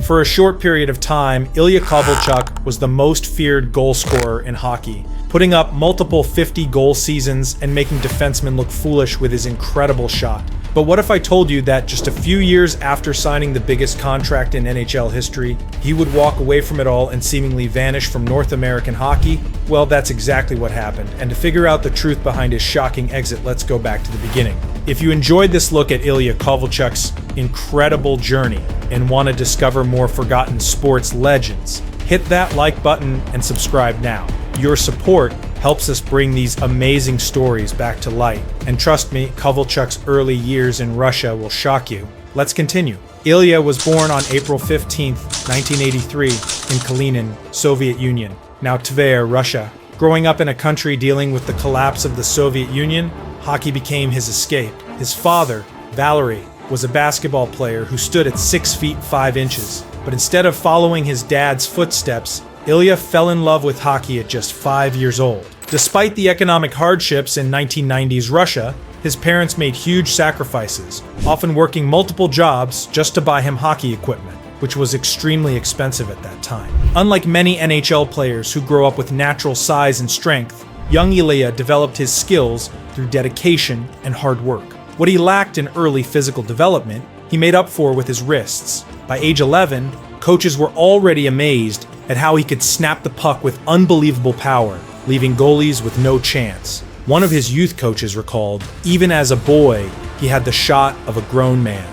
For a short period of time, Ilya Kovalchuk was the most feared goal scorer in hockey, putting up multiple 50-goal seasons and making defensemen look foolish with his incredible shot. But what if I told you that just a few years after signing the biggest contract in NHL history, he would walk away from it all and seemingly vanish from North American hockey? Well, that's exactly what happened. And to figure out the truth behind his shocking exit, let's go back to the beginning. If you enjoyed this look at Ilya Kovalchuk's incredible journey and want to discover more forgotten sports legends, hit that like button and subscribe now. Your support helps us bring these amazing stories back to light. And trust me, Kovalchuk's early years in Russia will shock you. Let's continue. Ilya was born on April 15, 1983 in Kalinin, Soviet Union, now Tver, Russia. Growing up in a country dealing with the collapse of the Soviet Union, hockey became his escape. His father, Valery, was a basketball player who stood at 6 feet 5 inches. But instead of following his dad's footsteps, Ilya fell in love with hockey at just 5 years old. Despite the economic hardships in 1990s Russia, his parents made huge sacrifices, often working multiple jobs just to buy him hockey equipment, which was extremely expensive at that time. Unlike many NHL players who grow up with natural size and strength, young Ilya developed his skills through dedication and hard work. What he lacked in early physical development, he made up for with his wrists. By age 11, coaches were already amazed at how he could snap the puck with unbelievable power, leaving goalies with no chance. One of his youth coaches recalled, even as a boy, he had the shot of a grown man.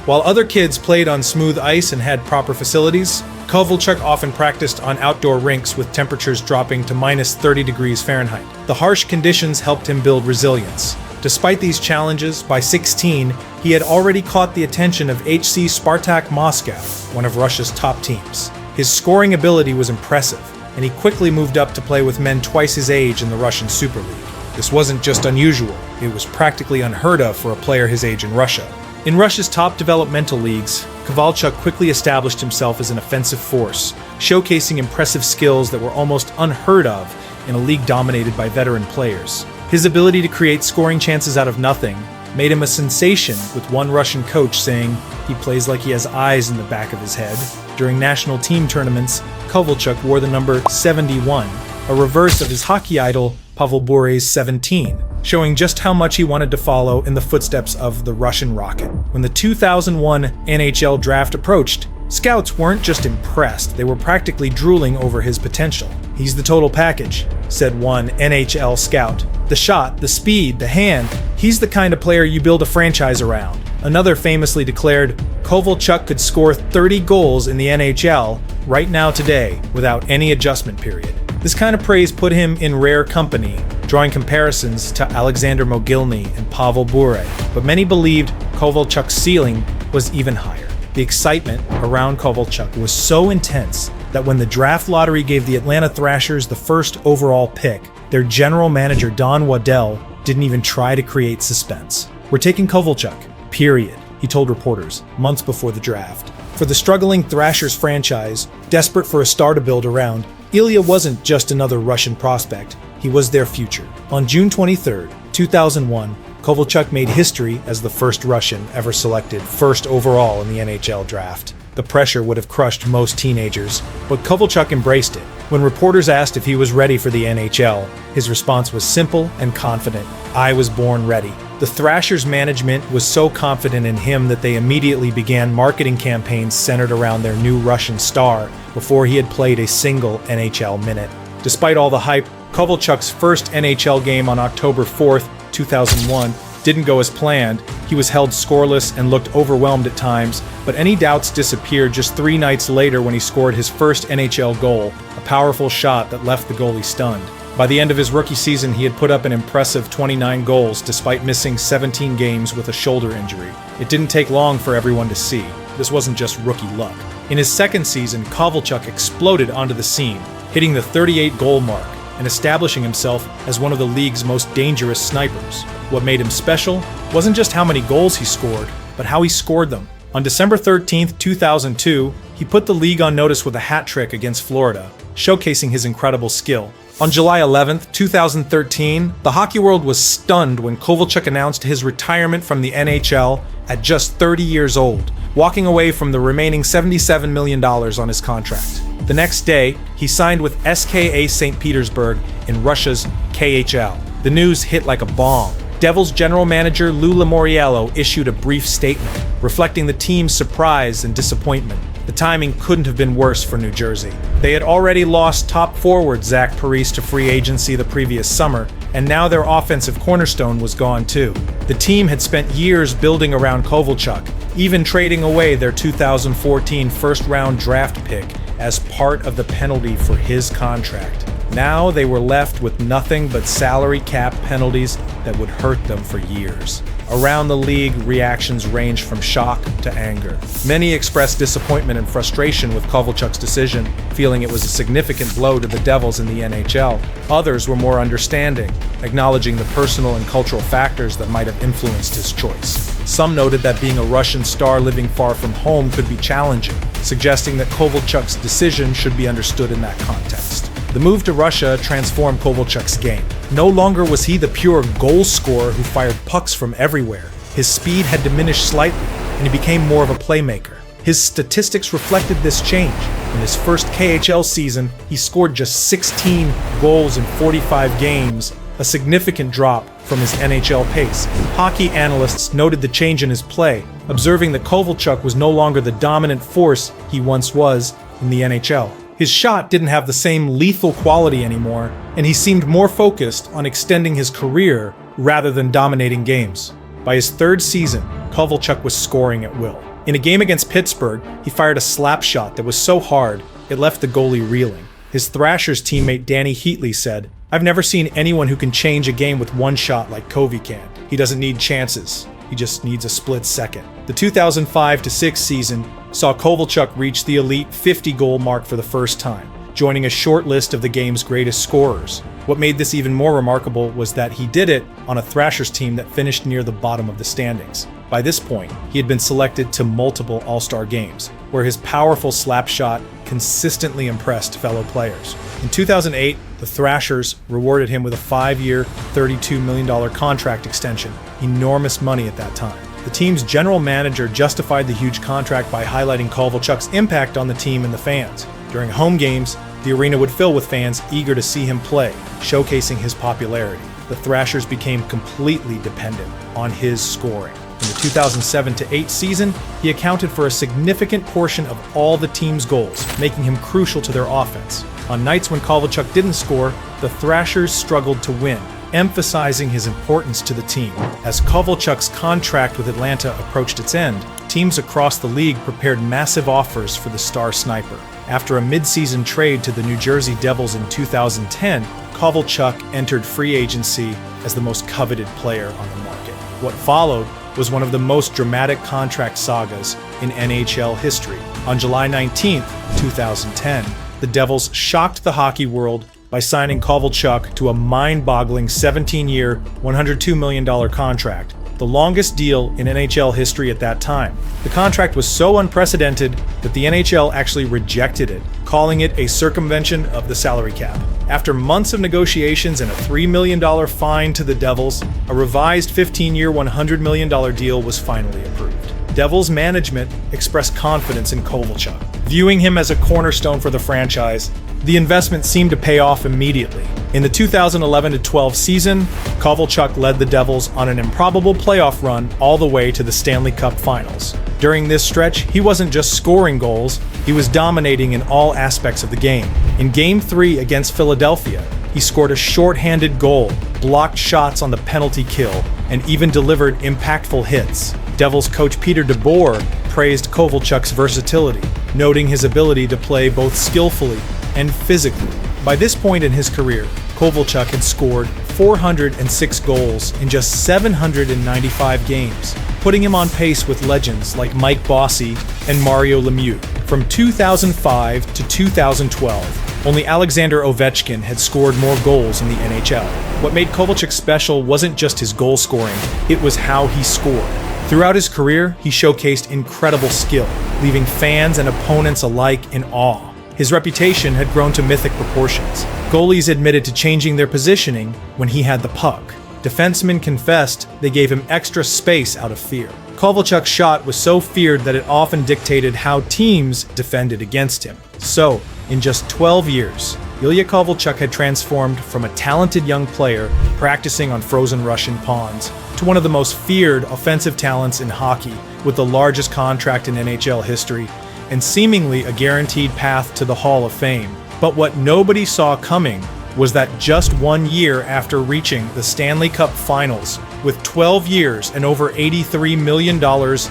While other kids played on smooth ice and had proper facilities, Kovalchuk often practiced on outdoor rinks with temperatures dropping to minus 30 degrees Fahrenheit. The harsh conditions helped him build resilience. Despite these challenges, by 16, he had already caught the attention of HC Spartak Moscow, one of Russia's top teams. His scoring ability was impressive, and he quickly moved up to play with men twice his age in the Russian Super League. This wasn't just unusual, it was practically unheard of for a player his age in Russia. In Russia's top developmental leagues, Kovalchuk quickly established himself as an offensive force, showcasing impressive skills that were almost unheard of in a league dominated by veteran players. His ability to create scoring chances out of nothing made him a sensation, with one Russian coach saying he plays like he has eyes in the back of his head. During national team tournaments, Kovalchuk wore the number 71, a reverse of his hockey idol Pavel Bure's 17, showing just how much he wanted to follow in the footsteps of the Russian Rocket. When the 2001 NHL draft approached, scouts weren't just impressed, they were practically drooling over his potential. "He's the total package," said one NHL scout. "The shot, the speed, the hand, he's the kind of player you build a franchise around." Another famously declared, "Kovalchuk could score 30 goals in the NHL right now today without any adjustment period." This kind of praise put him in rare company, drawing comparisons to Alexander Mogilny and Pavel Bure, but many believed Kovalchuk's ceiling was even higher. The excitement around Kovalchuk was so intense that when the draft lottery gave the Atlanta Thrashers the first overall pick, their general manager Don Waddell didn't even try to create suspense. "We're taking Kovalchuk, period," he told reporters months before the draft. For the struggling Thrashers franchise, desperate for a star to build around, Ilya wasn't just another Russian prospect, he was their future. On June 23, 2001, Kovalchuk made history as the first Russian ever selected first overall in the NHL draft. The pressure would have crushed most teenagers, but Kovalchuk embraced it. When reporters asked if he was ready for the NHL, his response was simple and confident: "I was born ready." The Thrashers management was so confident in him that they immediately began marketing campaigns centered around their new Russian star before he had played a single NHL minute. Despite all the hype, Kovalchuk's first NHL game on October 4, 2001 didn't go as planned. He was held scoreless and looked overwhelmed at times, but any doubts disappeared just 3 nights later when he scored his first NHL goal, a powerful shot that left the goalie stunned. By the end of his rookie season, he had put up an impressive 29 goals despite missing 17 games with a shoulder injury. It didn't take long for everyone to see. This wasn't just rookie luck. In his second season, Kovalchuk exploded onto the scene, hitting the 38-goal mark and establishing himself as one of the league's most dangerous snipers. What made him special wasn't just how many goals he scored, but how he scored them. On December 13, 2002, he put the league on notice with a hat trick against Florida, showcasing his incredible skill. On July 11, 2013, the hockey world was stunned when Kovalchuk announced his retirement from the NHL at just 30 years old, walking away from the remaining $77 million on his contract. The next day, he signed with SKA St. Petersburg in Russia's KHL. The news hit like a bomb. Devils general manager Lou Lamoriello issued a brief statement, reflecting the team's surprise and disappointment. The timing couldn't have been worse for New Jersey. They had already lost top forward Zach Parise to free agency the previous summer, and now their offensive cornerstone was gone too. The team had spent years building around Kovalchuk, even trading away their 2014 first-round draft pick as part of the penalty for his contract. Now they were left with nothing but salary cap penalties that would hurt them for years. Around the league, reactions ranged from shock to anger. Many expressed disappointment and frustration with Kovalchuk's decision, feeling it was a significant blow to the Devils in the NHL. Others were more understanding, acknowledging the personal and cultural factors that might have influenced his choice. Some noted that being a Russian star living far from home could be challenging, suggesting that Kovalchuk's decision should be understood in that context. The move to Russia transformed Kovalchuk's game. No longer was he the pure goal scorer who fired pucks from everywhere. His speed had diminished slightly, and he became more of a playmaker. His statistics reflected this change. In his first KHL season, he scored just 16 goals in 45 games, a significant drop from his NHL pace. Hockey analysts noted the change in his play, observing that Kovalchuk was no longer the dominant force he once was in the NHL. His shot didn't have the same lethal quality anymore, and he seemed more focused on extending his career rather than dominating games. By his third season, Kovalchuk was scoring at will. In a game against Pittsburgh, he fired a slap shot that was so hard, it left the goalie reeling. His Thrashers teammate Danny Heatley said, "I've never seen anyone who can change a game with one shot like Kovy can. He doesn't need chances. He just needs a split second." The 2005-06 season saw Kovalchuk reach the elite 50-goal mark for the first time, joining a short list of the game's greatest scorers. What made this even more remarkable was that he did it on a Thrashers team that finished near the bottom of the standings. By this point, he had been selected to multiple All-Star games, where his powerful slap shot consistently impressed fellow players. In 2008, the Thrashers rewarded him with a 5-year, $32 million contract extension, enormous money at that time. The team's general manager justified the huge contract by highlighting Kovalchuk's impact on the team and the fans. During home games, the arena would fill with fans eager to see him play, showcasing his popularity. The Thrashers became completely dependent on his scoring. In the 2007-08 season, he accounted for a significant portion of all the team's goals, making him crucial to their offense. On nights when Kovalchuk didn't score, the Thrashers struggled to win, emphasizing his importance to the team. As Kovalchuk's contract with Atlanta approached its end, teams across the league prepared massive offers for the star sniper. After a mid-season trade to the New Jersey Devils in 2010, Kovalchuk entered free agency as the most coveted player on the market. What followed was one of the most dramatic contract sagas in NHL history. On July 19, 2010, the Devils shocked the hockey world by signing Kovalchuk to a mind-boggling 17-year, $102 million contract, the longest deal in NHL history at that time. The contract was so unprecedented that the NHL actually rejected it, calling it a circumvention of the salary cap. After months of negotiations and a $3 million fine to the Devils, a revised 15-year, $100 million deal was finally approved. Devils management expressed confidence in Kovalchuk, viewing him as a cornerstone for the franchise. The investment seemed to pay off immediately. In the 2011-12 season, Kovalchuk led the Devils on an improbable playoff run all the way to the Stanley Cup Finals. During this stretch, he wasn't just scoring goals, he was dominating in all aspects of the game. In Game 3 against Philadelphia, he scored a shorthanded goal, blocked shots on the penalty kill, and even delivered impactful hits. Devils coach Peter DeBoer praised Kovalchuk's versatility, noting his ability to play both skillfully and physically. By this point in his career, Kovalchuk had scored 406 goals in just 795 games, putting him on pace with legends like Mike Bossy and Mario Lemieux. From 2005 to 2012, only Alexander Ovechkin had scored more goals in the NHL. What made Kovalchuk special wasn't just his goal scoring, it was how he scored. Throughout his career, he showcased incredible skill, leaving fans and opponents alike in awe. His reputation had grown to mythic proportions. Goalies admitted to changing their positioning when he had the puck. Defensemen confessed they gave him extra space out of fear. Kovalchuk's shot was so feared that it often dictated how teams defended against him. So, in just 12 years, Ilya Kovalchuk had transformed from a talented young player practicing on frozen Russian ponds to one of the most feared offensive talents in hockey, with the largest contract in NHL history and seemingly a guaranteed path to the Hall of Fame. But what nobody saw coming was that just 1 year after reaching the Stanley Cup Finals, with 12 years and over $83 million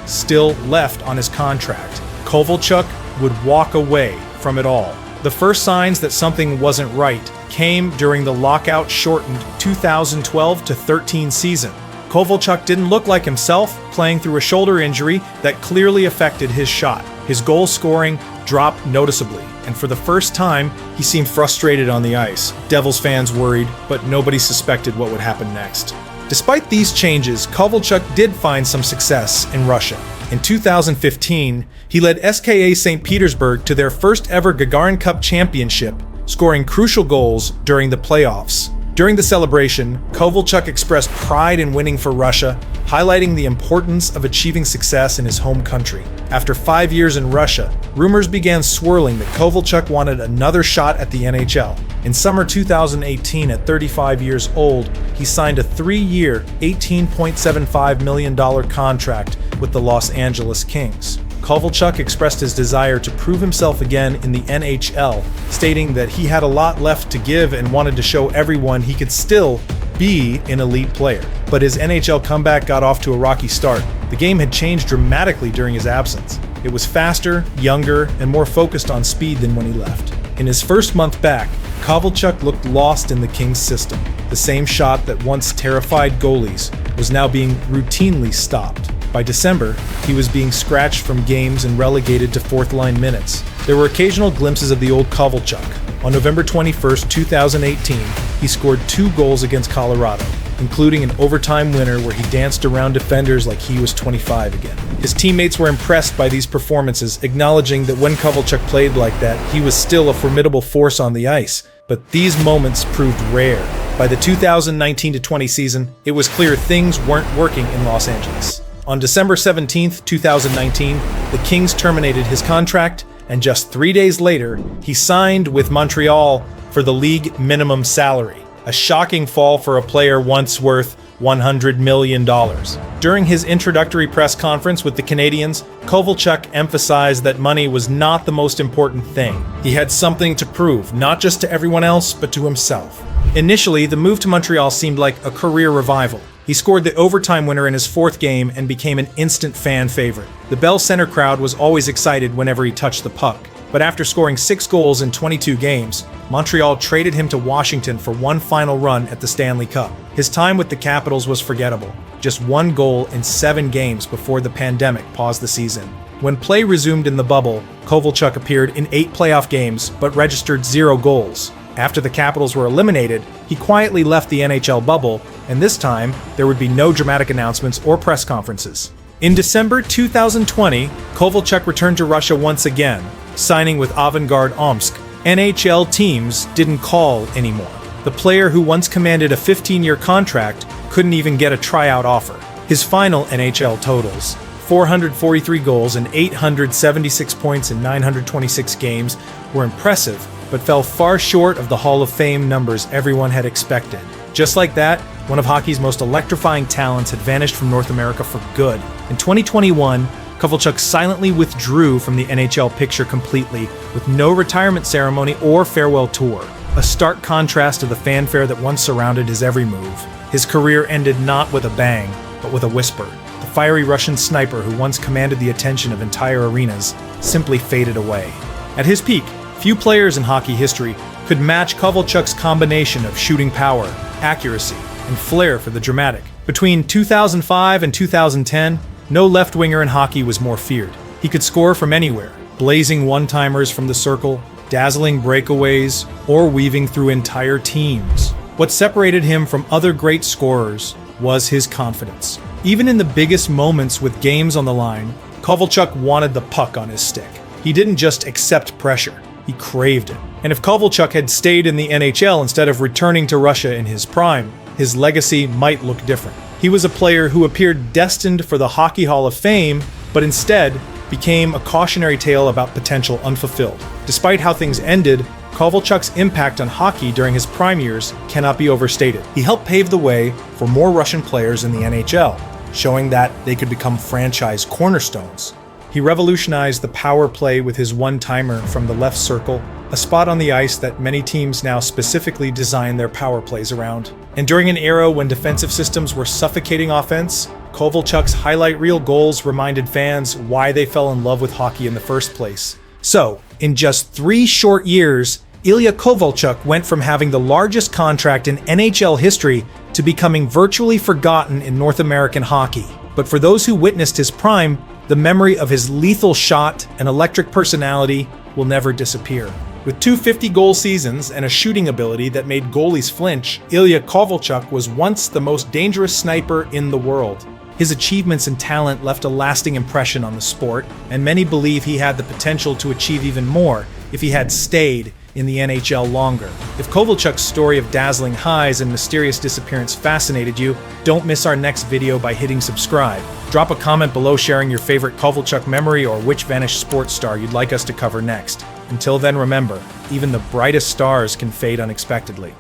still left on his contract, Kovalchuk would walk away from it all. The first signs that something wasn't right came during the lockout-shortened 2012-13 season. Kovalchuk didn't look like himself, playing through a shoulder injury that clearly affected his shot. His goal scoring dropped noticeably, and for the first time, he seemed frustrated on the ice. Devils fans worried, but nobody suspected what would happen next. Despite these changes, Kovalchuk did find some success in Russia. In 2015, he led SKA St. Petersburg to their first ever Gagarin Cup championship, scoring crucial goals during the playoffs. During the celebration, Kovalchuk expressed pride in winning for Russia, highlighting the importance of achieving success in his home country. After 5 years in Russia, rumors began swirling that Kovalchuk wanted another shot at the NHL. In summer 2018, at 35 years old, he signed a 3-year, $18.75 million contract with the Los Angeles Kings. Kovalchuk expressed his desire to prove himself again in the NHL, stating that he had a lot left to give and wanted to show everyone he could still be an elite player. But his NHL comeback got off to a rocky start. The game had changed dramatically during his absence. It was faster, younger, and more focused on speed than when he left. In his first month back, Kovalchuk looked lost in the Kings system. The same shot that once terrified goalies was now being routinely stopped. By December, he was being scratched from games and relegated to fourth-line minutes. There were occasional glimpses of the old Kovalchuk. On November 21, 2018, he scored 2 goals against Colorado, including an overtime winner where he danced around defenders like he was 25 again. His teammates were impressed by these performances, acknowledging that when Kovalchuk played like that, he was still a formidable force on the ice. But these moments proved rare. By the 2019-20 season, it was clear things weren't working in Los Angeles. On December 17, 2019, the Kings terminated his contract, and just 3 days later, he signed with Montreal for the league minimum salary, a shocking fall for a player once worth $100 million. During his introductory press conference with the Canadiens, Kovalchuk emphasized that money was not the most important thing. He had something to prove, not just to everyone else, but to himself. Initially, the move to Montreal seemed like a career revival. He scored the overtime winner in his 4th game and became an instant fan favorite. The Bell Center crowd was always excited whenever he touched the puck. But after scoring 6 goals in 22 games, Montreal traded him to Washington for one final run at the Stanley Cup. His time with the Capitals was forgettable. Just 1 goal in 7 games before the pandemic paused the season. When play resumed in the bubble, Kovalchuk appeared in 8 playoff games but registered 0 goals. After the Capitals were eliminated, he quietly left the NHL bubble, and this time, there would be no dramatic announcements or press conferences. In December 2020, Kovalchuk returned to Russia once again, signing with Avangard Omsk. NHL teams didn't call anymore. The player who once commanded a 15-year contract couldn't even get a tryout offer. His final NHL totals: 443 goals and 876 points in 926 games were impressive, but fell far short of the Hall of Fame numbers everyone had expected. Just like that, one of hockey's most electrifying talents had vanished from North America for good. In 2021, Kovalchuk silently withdrew from the NHL picture completely, with no retirement ceremony or farewell tour. A stark contrast to the fanfare that once surrounded his every move. His career ended not with a bang, but with a whisper. The fiery Russian sniper who once commanded the attention of entire arenas simply faded away. At his peak, few players in hockey history could match Kovalchuk's combination of shooting power, accuracy, and flair for the dramatic. Between 2005 and 2010, no left-winger in hockey was more feared. He could score from anywhere, blazing one-timers from the circle, dazzling breakaways, or weaving through entire teams. What separated him from other great scorers was his confidence. Even in the biggest moments with games on the line, Kovalchuk wanted the puck on his stick. He didn't just accept pressure. He craved it. And if Kovalchuk had stayed in the NHL instead of returning to Russia in his prime, his legacy might look different. He was a player who appeared destined for the Hockey Hall of Fame, but instead became a cautionary tale about potential unfulfilled. Despite how things ended, Kovalchuk's impact on hockey during his prime years cannot be overstated. He helped pave the way for more Russian players in the NHL, showing that they could become franchise cornerstones. He revolutionized the power play with his one-timer from the left circle, a spot on the ice that many teams now specifically design their power plays around. And during an era when defensive systems were suffocating offense, Kovalchuk's highlight reel goals reminded fans why they fell in love with hockey in the first place. So, in just 3 short years, Ilya Kovalchuk went from having the largest contract in NHL history to becoming virtually forgotten in North American hockey. But for those who witnessed his prime, the memory of his lethal shot and electric personality will never disappear. With 2 50-goal seasons and a shooting ability that made goalies flinch, Ilya Kovalchuk was once the most dangerous sniper in the world. His achievements and talent left a lasting impression on the sport, and many believe he had the potential to achieve even more if he had stayed in the NHL longer. If Kovalchuk's story of dazzling highs and mysterious disappearance fascinated you, don't miss our next video by hitting subscribe. Drop a comment below sharing your favorite Kovalchuk memory or which vanished sports star you'd like us to cover next. Until then, remember, even the brightest stars can fade unexpectedly.